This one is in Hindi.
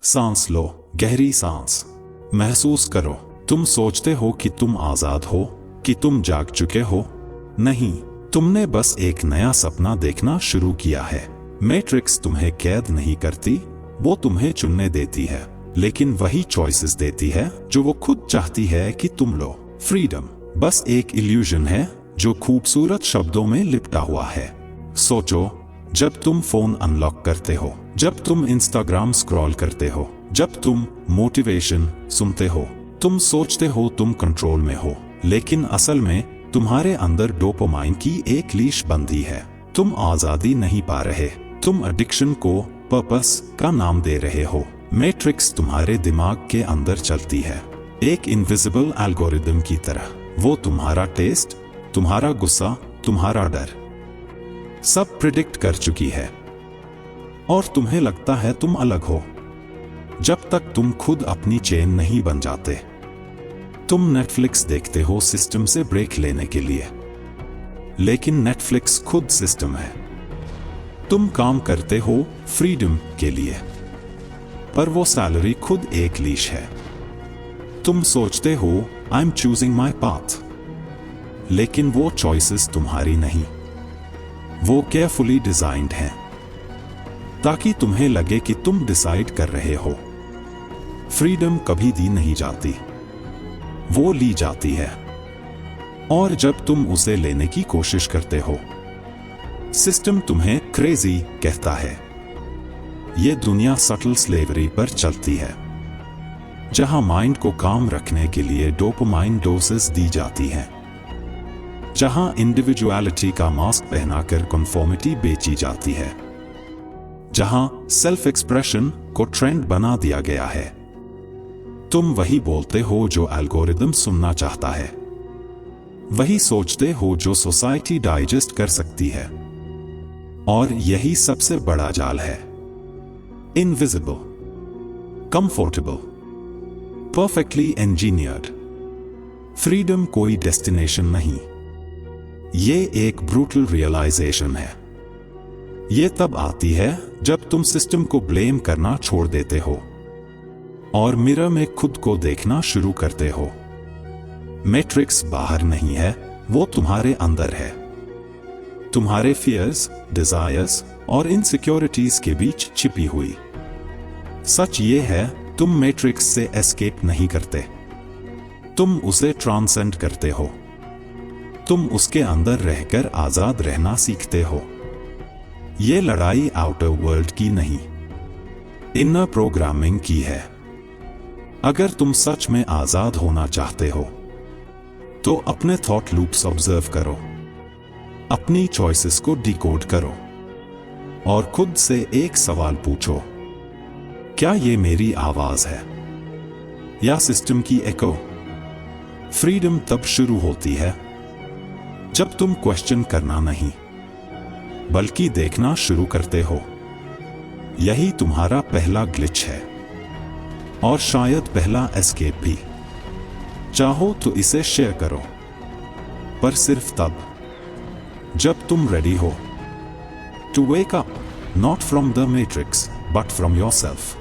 सांस लो, गहरी सांस। महसूस करो, तुम सोचते हो कि तुम आजाद हो, कि तुम जाग चुके हो। नहीं, तुमने बस एक नया सपना देखना शुरू किया है। मैट्रिक्स तुम्हें कैद नहीं करती, वो तुम्हें चुनने देती है, लेकिन वही चॉइसेस देती है जो वो खुद चाहती है कि तुम लो। फ्रीडम बस एक इल्यूजन है जो खूबसूरत शब्दों में लिपटा हुआ है। सोचो, जब तुम फोन अनलॉक करते हो, जब तुम इंस्टाग्राम स्क्रॉल करते हो, जब तुम मोटिवेशन सुनते हो, तुम सोचते हो तुम कंट्रोल में हो, लेकिन असल में तुम्हारे अंदर डोपामाइन की एक लीश बंधी है। तुम आजादी नहीं पा रहे, तुम एडिक्शन को पर्पस का नाम दे रहे हो। मैट्रिक्स तुम्हारे दिमाग के अंदर चलती है, एक इनविजिबल एल्गोरिदम की तरह। वो तुम्हारा टेस्ट, तुम्हारा गुस्सा, तुम्हारा डर सब प्रिडिक्ट कर चुकी है, और तुम्हें लगता है तुम अलग हो। जब तक तुम खुद अपनी चेन नहीं बन जाते। तुम नेटफ्लिक्स देखते हो सिस्टम से ब्रेक लेने के लिए, लेकिन नेटफ्लिक्स खुद सिस्टम है। तुम काम करते हो फ्रीडम के लिए, पर वो सैलरी खुद एक लीश है। तुम सोचते हो I am choosing my path, लेकिन वो चॉइसेस तुम्हारी नहीं, वो केयरफुली डिजाइन्ड हैं ताकि तुम्हें लगे कि तुम डिसाइड कर रहे हो। फ्रीडम कभी दी नहीं जाती, वो ली जाती है, और जब तुम उसे लेने की कोशिश करते हो, सिस्टम तुम्हें क्रेजी कहता है। ये दुनिया सटल स्लेवरी पर चलती है, जहां माइंड को काम रखने के लिए डोपामाइन डोसेस दी जाती हैं, जहां इंडिविजुअलिटी का मास्क पहनाकर कन्फॉर्मिटी बेची जाती है, जहां सेल्फ एक्सप्रेशन को ट्रेंड बना दिया गया है। तुम वही बोलते हो जो एल्गोरिदम सुनना चाहता है, वही सोचते हो जो सोसाइटी डाइजेस्ट कर सकती है, और यही सबसे बड़ा जाल है। Invisible, comfortable, perfectly engineered. Freedom कोई डेस्टिनेशन नहीं, ये एक ब्रूटल रियलाइजेशन है। ये तब आती है जब तुम सिस्टम को ब्लेम करना छोड़ देते हो और मिरर में खुद को देखना शुरू करते हो। मैट्रिक्स बाहर नहीं है, वो तुम्हारे अंदर है, तुम्हारे फियर्स, डिजायर्स और इनसिक्योरिटीज के बीच छिपी हुई। सच ये है, तुम मैट्रिक्स से एस्केप नहीं करते, तुम उसे ट्रांसेंड करते हो। तुम उसके अंदर रहकर आजाद रहना सीखते हो। ये लड़ाई आउटर वर्ल्ड की नहीं, इनर प्रोग्रामिंग की है। अगर तुम सच में आजाद होना चाहते हो, तो अपने थॉट लूप्स ऑब्जर्व करो, अपनी चॉइसेस को डिकोड करो, और खुद से एक सवाल पूछो, क्या ये मेरी आवाज है या सिस्टम की एको? फ्रीडम तब शुरू होती है जब तुम क्वेश्चन करना नहीं, बल्कि देखना शुरू करते हो। यही तुम्हारा पहला ग्लिच है, और शायद पहला एस्केप भी। चाहो तो इसे शेयर करो, पर सिर्फ तब जब तुम रेडी हो to wake up, not from the matrix but from yourself.